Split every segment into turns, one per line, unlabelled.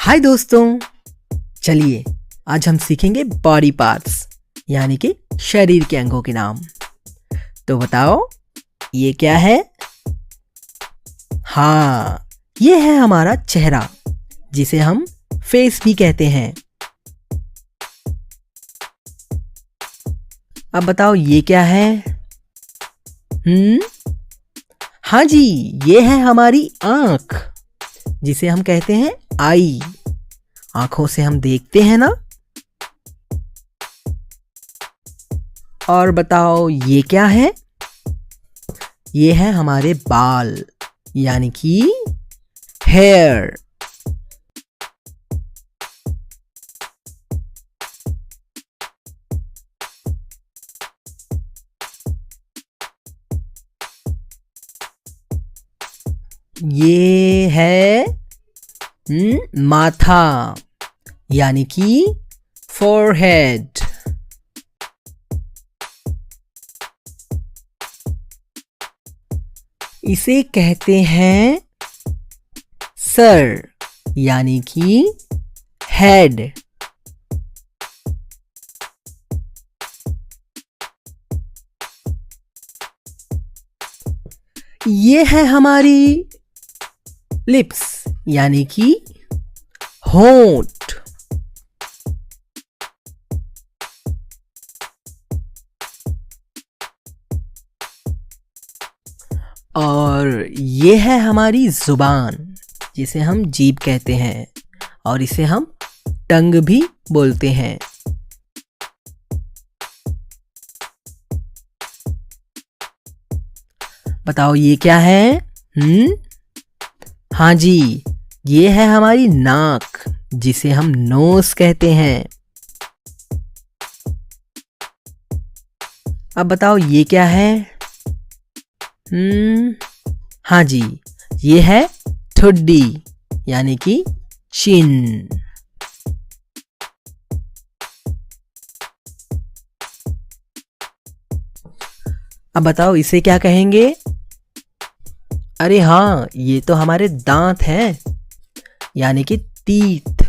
हाय दोस्तों, चलिए आज हम सीखेंगे बॉडी पार्ट्स यानी कि शरीर के अंगों के नाम। तो बताओ ये क्या है? हाँ, ये है हमारा चेहरा जिसे हम फेस भी कहते हैं। अब बताओ ये क्या है? हाँ जी, ये है हमारी आँख जिसे हम कहते हैं आई। आंखों से हम देखते हैं ना। और बताओ ये क्या है? ये है हमारे बाल यानी कि हेयर। ये है माथा यानी कि फोरहेड। इसे कहते हैं सर यानी कि हेड। ये है हमारी लिप्स यानी कि होंठ। और ये है हमारी जुबान जिसे हम जीभ कहते हैं और इसे हम टंग भी बोलते हैं। बताओ ये क्या है? हाँ जी, ये है हमारी नाक जिसे हम नोज कहते हैं। अब बताओ ये क्या है? हाँ जी, ये है ठुड्डी यानी कि चिन। अब बताओ इसे क्या कहेंगे? अरे हाँ, ये तो हमारे दांत हैं यानी कि टीथ।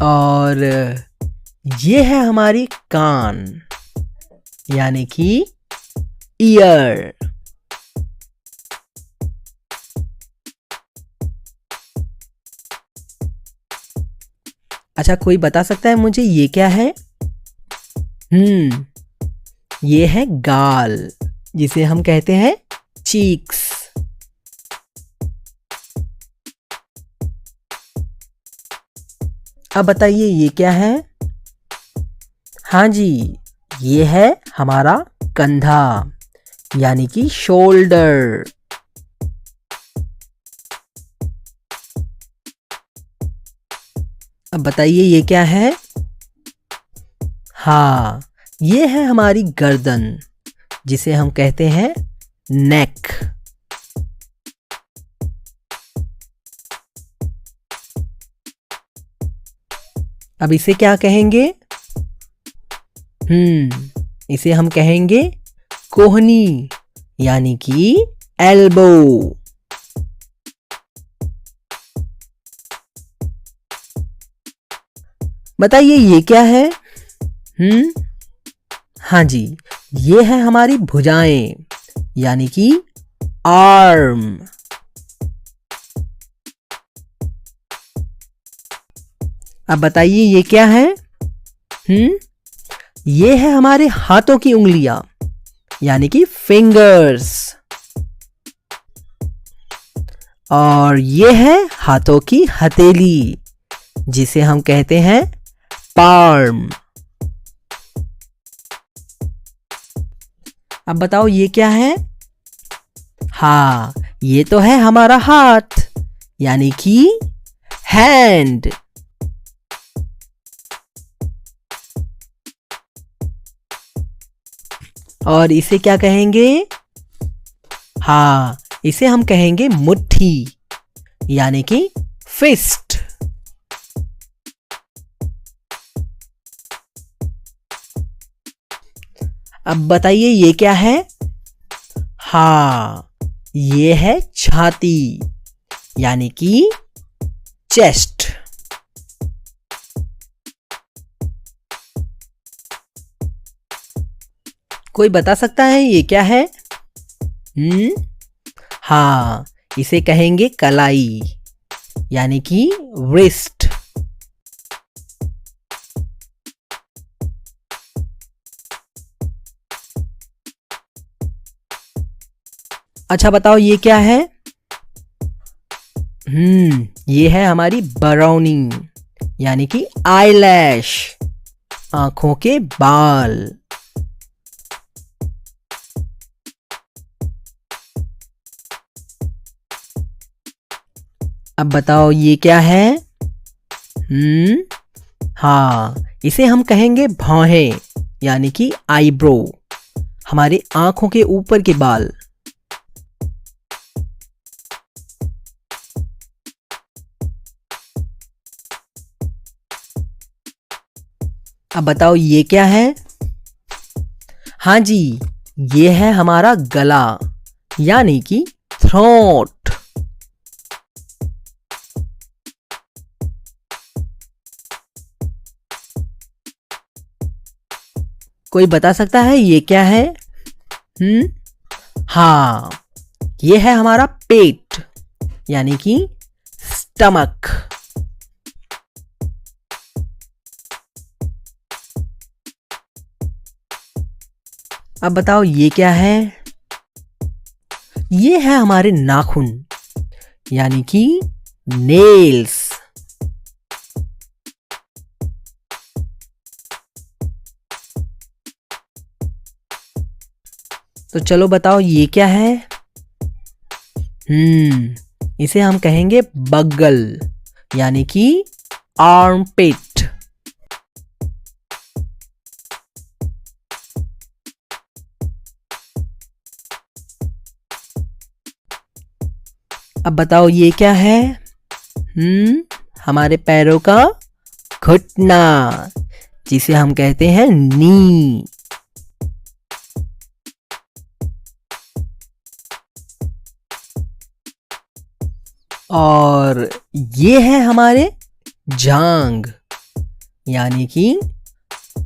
और ये है हमारी कान यानी कि ईयर। अच्छा, कोई बता सकता है मुझे ये क्या है? ये है गाल जिसे हम कहते हैं चीक्स। अब बताइए ये क्या है? हाँ जी, ये है हमारा कंधा यानी कि शोल्डर। अब बताइए ये क्या है? हाँ, ये है हमारी गर्दन जिसे हम कहते हैं नेक। अब इसे क्या कहेंगे? इसे हम कहेंगे कोहनी यानी कि एल्बो। बताइए ये क्या है? हाँ जी, ये है हमारी भुजाएं यानी कि आर्म। अब बताइए ये क्या है? ये है हमारे हाथों की उंगलियां यानी कि फिंगर्स। और ये है हाथों की हथेली जिसे हम कहते हैं पाल्म। अब बताओ ये क्या है? हाँ, ये तो है हमारा हाथ यानी कि हैंड। और इसे क्या कहेंगे? हाँ, इसे हम कहेंगे मुट्ठी यानी कि फिस्ट। अब बताइए ये क्या है? हाँ, ये है छाती यानी कि चेस्ट। कोई बता सकता है ये क्या है? हाँ, इसे कहेंगे कलाई यानी कि रिस्ट। अच्छा बताओ ये क्या है? ये है हमारी बरौनी यानी कि आईलैश, आंखों के बाल। अब बताओ ये क्या है? हाँ, इसे हम कहेंगे भौहें यानी कि आईब्रो, हमारे आंखों के ऊपर के बाल। अब बताओ ये क्या है? हाँ जी, ये है हमारा गला यानी कि थ्रोट। कोई बता सकता है ये क्या है? हाँ, ये है हमारा पेट यानी कि स्टमक। अब बताओ ये क्या है? ये है हमारे नाखून यानी कि नेल्स। तो चलो बताओ ये क्या है? इसे हम कहेंगे बगल यानी कि आर्मपिट। अब बताओ ये क्या है? हमारे पैरों का घुटना जिसे हम कहते हैं नी। और ये है हमारे जांग यानी कि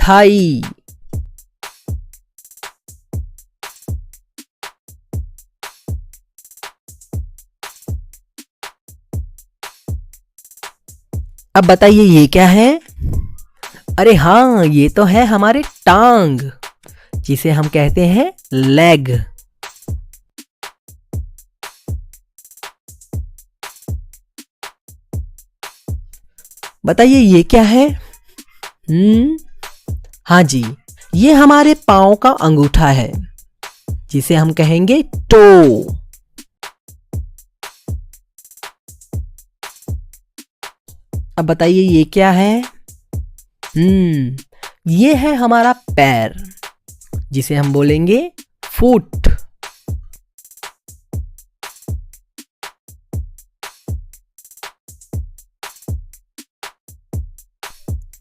थाई। अब बताइए ये क्या है? अरे हाँ, ये तो है हमारे टांग जिसे हम कहते हैं लेग। बताइए ये क्या है? हाँ जी, ये हमारे पांव का अंगूठा है जिसे हम कहेंगे टो। अब बताइए ये क्या है? ये है हमारा पैर जिसे हम बोलेंगे फुट।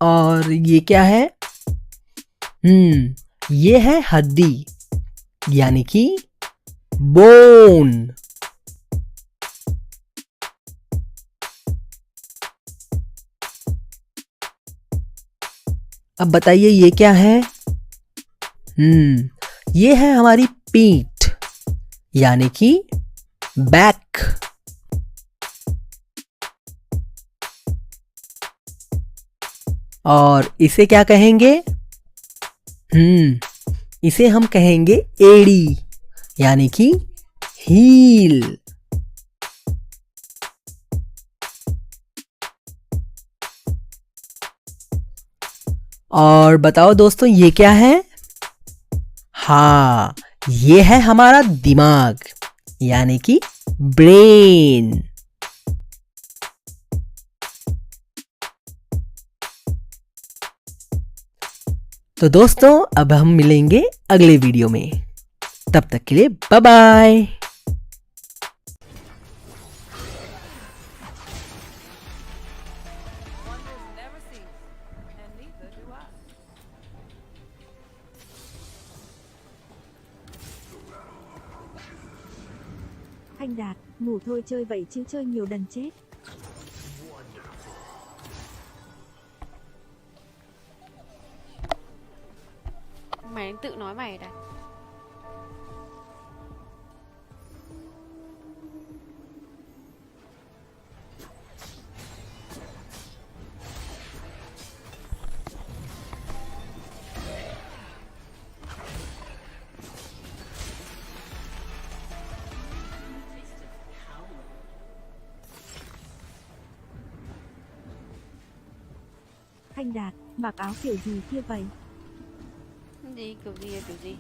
और ये क्या है? ये है हड्डी यानी कि बोन। अब बताइए ये क्या है? ये है हमारी पीठ यानी कि बैक। और इसे क्या कहेंगे? इसे हम कहेंगे एड़ी यानी कि हील। और बताओ दोस्तों ये क्या है? हाँ, ये है हमारा दिमाग यानी कि ब्रेन। तो दोस्तों अब हम मिलेंगे अगले वीडियो में, तब तक के लिए bye bye.
Thanh Đạt, ngủ thôi chơi vậy chứ chơi nhiều đần chết.
Mày đang tự nói mày đây.
Thanh Đạt, mặc áo kiểu gì kia vậy?
Gì kiểu gì là kiểu gì?